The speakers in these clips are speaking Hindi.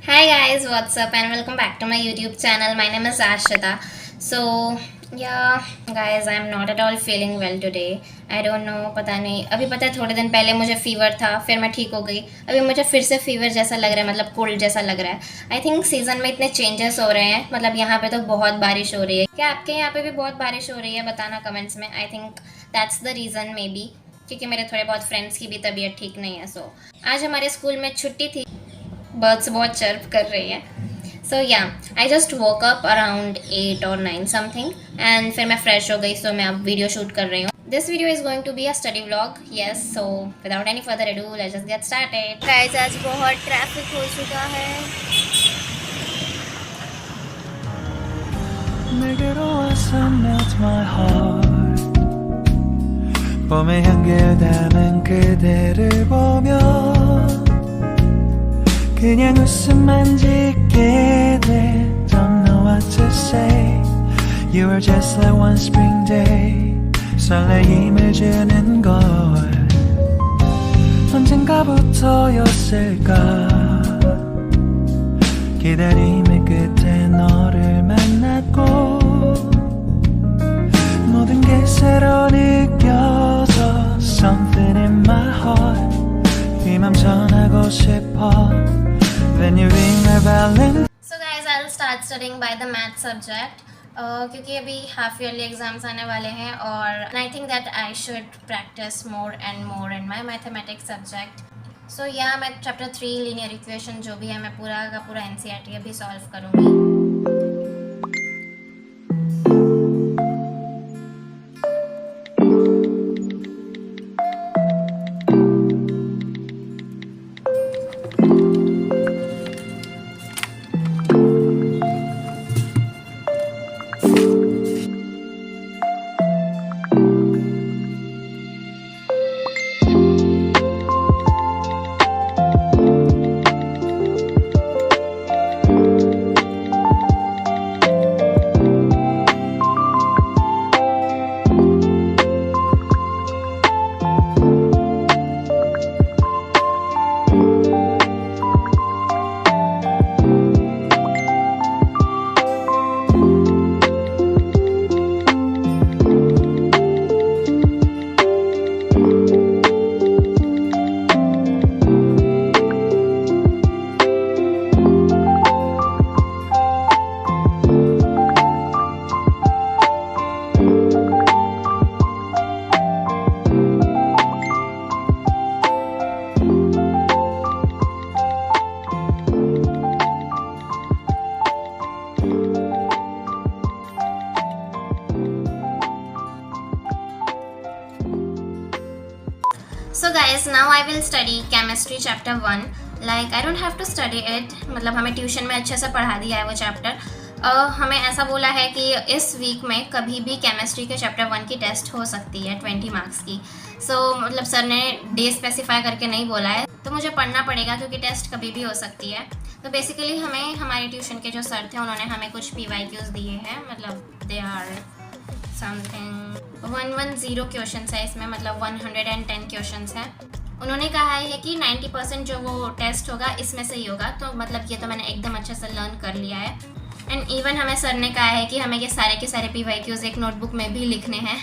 Hi guys, what's up and welcome back to my YouTube channel. My name is Ashita. So yeah guys, I'm not at all feeling well today. I don't know, पता नहीं। अभी पता है थोड़े दिन पहले मुझे फीवर था, फिर मैं ठीक हो गई। अभी मुझे फिर से फीवर जैसा लग रहा है, मतलब कोल्ड जैसा लग रहा है। आई थिंक सीज़न में इतने चेंजेस हो रहे हैं, मतलब यहाँ पे तो बहुत बारिश हो रही है। क्या आपके यहाँ पे भी बहुत बारिश हो रही है? बताना कमेंट्स में। I think that's the reason may be, क्योंकि मेरे थोड़े बहुत फ्रेंड्स की भी तबीयत ठीक नहीं है। सो आज हमारे स्कूल में छुट्टी थी। बर्ड्स बहुत चर्प कर रही है। सो या I just woke up around 8 और 9 समथिंग एंड फिर मैं फ्रेश हो गई। सो मैं अब वीडियो शूट कर रही हूँ। This video is going to be a study vlog. Yes, so without any further ado let's just get started. Guys, आज बहुत ट्रैफिक हो चुका है। 내게로 와서 melt my heart 봄의 향기를 담은 그대를 보며 그냥 웃음만 짓게 돼 Don't know what to say You are just like one spring day 설레임을 주는 걸 언젠가부터였을까 기다림의 끝에 너를 만났고 모든 게 새로 느껴져 Something in my heart 이 맘 전하고 싶어 When you ring my bell So guys, I'll start studying by the math subject. क्योंकि अभी हाफ ईयरली एग्जाम्स आने वाले हैं और I think that I should practise more in my mathematics subject. So या मैं चैप्टर 3 लीनियर इक्वेशन जो भी है मैं पूरा का पूरा एनसीईआरटी अभी सॉल्व करूँगी। So guys, now I will study chemistry chapter 1. Like I don't have to study it, मतलब हमें ट्यूशन में अच्छे से पढ़ा दिया है वो चैप्टर। हमें ऐसा बोला है कि इस वीक में कभी भी केमिस्ट्री के चैप्टर 1 की टेस्ट हो सकती है 20 मार्क्स की। मतलब सर ने डे स्पेसिफाई करके नहीं बोला है, तो मुझे पढ़ना पड़ेगा क्योंकि टेस्ट कभी भी हो सकती है। तो बेसिकली हमें हमारे ट्यूशन के जो सर थे उन्होंने हमें कुछ PYQs दिए हैं, मतलब दे आर समथिंग 110 क्वेश्चन है इसमें, मतलब 110 क्वेश्चन है। उन्होंने कहा है कि 90% जो वो टेस्ट होगा इसमें से ही होगा, तो मतलब ये तो मैंने एकदम अच्छे से लर्न कर लिया है। एंड इवन हमें सर ने कहा है कि हमें ये सारे के सारे PYQs एक नोटबुक में भी लिखने हैं,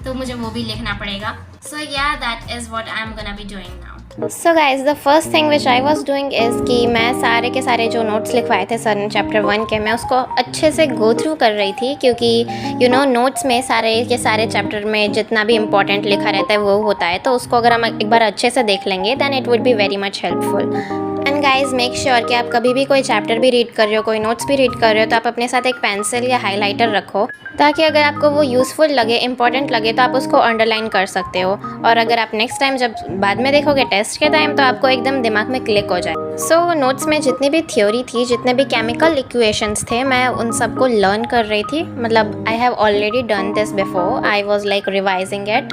तो मुझे वो भी लिखना पड़ेगा। सो या that is what I am gonna be doing now. So guys, the first thing which I was doing is कि मैं सारे के सारे जो नोट्स लिखवाए थे सर ने चैप्टर 1 के, मैं उसको अच्छे से गो थ्रू कर रही थी, क्योंकि नोट्स में सारे के सारे चैप्टर में जितना भी इंपॉर्टेंट लिखा रहता है वो होता है, तो उसको अगर हम एक बार अच्छे से देख लेंगे than it would be very much helpful. And guys, make sure कि आप कभी भी कोई चैप्टर भी रीड कर रहे हो, कोई नोट्स भी रीड कर रहे हो, तो आप अपने साथ एक पेंसिल या हाईलाइटर रखो, ताकि अगर आपको वो यूज़फुल लगे, इंपॉर्टेंट लगे, तो आप उसको अंडरलाइन कर सकते हो। और अगर आप नेक्स्ट टाइम जब बाद में देखोगे टेस्ट के टाइम, तो आपको एकदम दिमाग में क्लिक हो जाए। सो नोट्स में जितनी भी थ्योरी थी, जितने भी केमिकल इक्वेशंस थे, मैं उन सबको लर्न कर रही थी। मतलब I have already done this before, I was like revising it.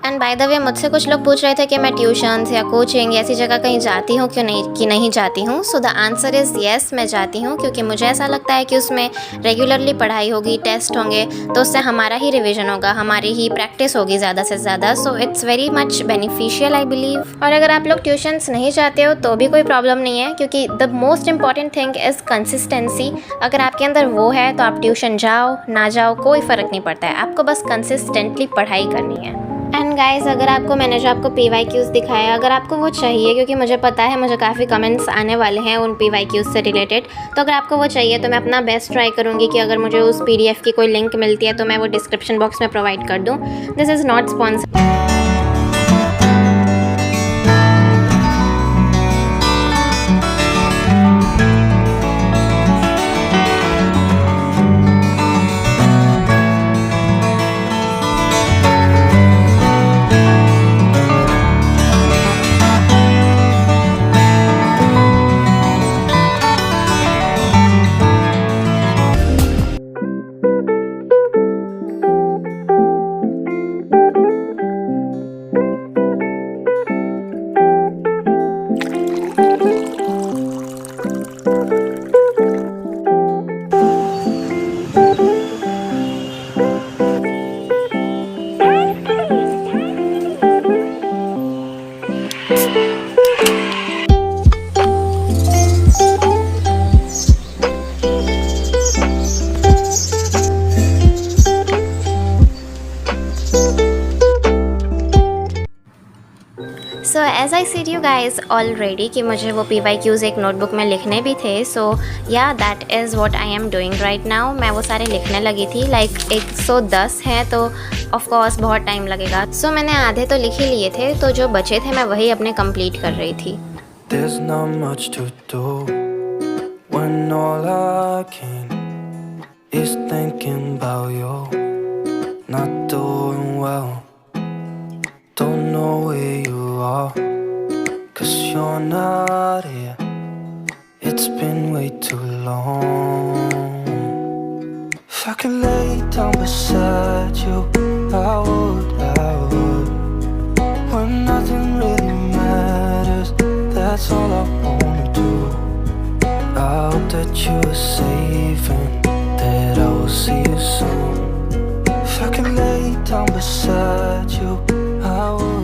And by the way मुझसे कुछ लोग पूछ रहे थे कि मैं ट्यूशन्स या कोचिंग ऐसी जगह कहीं जाती हूँ क्यों नहीं जाती हूँ। So the answer is yes, मैं जाती हूँ, क्योंकि मुझे ऐसा लगता है कि उसमें रेगुलरली पढ़ाई होगी, टेस्ट होंगे, तो उससे हमारा ही रिवीजन होगा, हमारी ही प्रैक्टिस होगी ज़्यादा से ज़्यादा। So it's very much beneficial I believe. और अगर आप लोग ट्यूशन्स नहीं जाते हो तो भी कोई प्रॉब्लम नहीं है, क्योंकि the most important thing is consistency. अगर आपके अंदर वो है तो आप ट्यूशन जाओ ना जाओ कोई फ़र्क नहीं पड़ता है, आपको बस कंसिस्टेंटली पढ़ाई करनी है। एंड गाइस, अगर मैंने जो आपको PYQs दिखाया, अगर आपको वो चाहिए, क्योंकि मुझे पता है मुझे काफ़ी कमेंट्स आने वाले हैं उन PYQs से रिलेटेड, तो अगर आपको वो चाहिए तो मैं अपना बेस्ट ट्राई करूँगी कि अगर मुझे उस PDF की कोई लिंक मिलती है तो मैं वो डिस्क्रिप्शन बॉक्स में प्रोवाइड कर दूँ। This is not sponsor. So as I said you guys already कि मुझे वो PYQs एक नोटबुक में लिखने भी थे। सो या that is what I am doing right now. मैं वो सारे लिखने लगी थी, लाइक 110 हैं, तो ऑफकोर्स बहुत टाइम लगेगा। सो मैंने आधे तो लिख ही लिए थे, तो जो बचे थे मैं वही अपने कंप्लीट कर रही थी। There's not much to do when all I can is thinking about you. Not doing well, don't know where you are, 'cause you're not here. It's been way too long. If I could lay down beside you, I would. When nothing really matters, that's all I wanna do. I hope that you are safe and that I will see you soon. If I could lay down beside you, I would.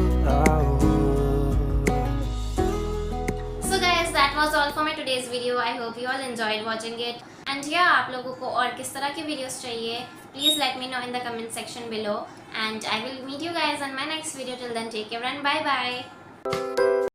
So guys, that was all for my today's video. I hope you all enjoyed watching it. And yeah, आप लोगों को और किस तरह की वीडियोस चाहिए, please let me know in the comment section below. And I will meet you guys on my next video. Till then, take care and bye bye.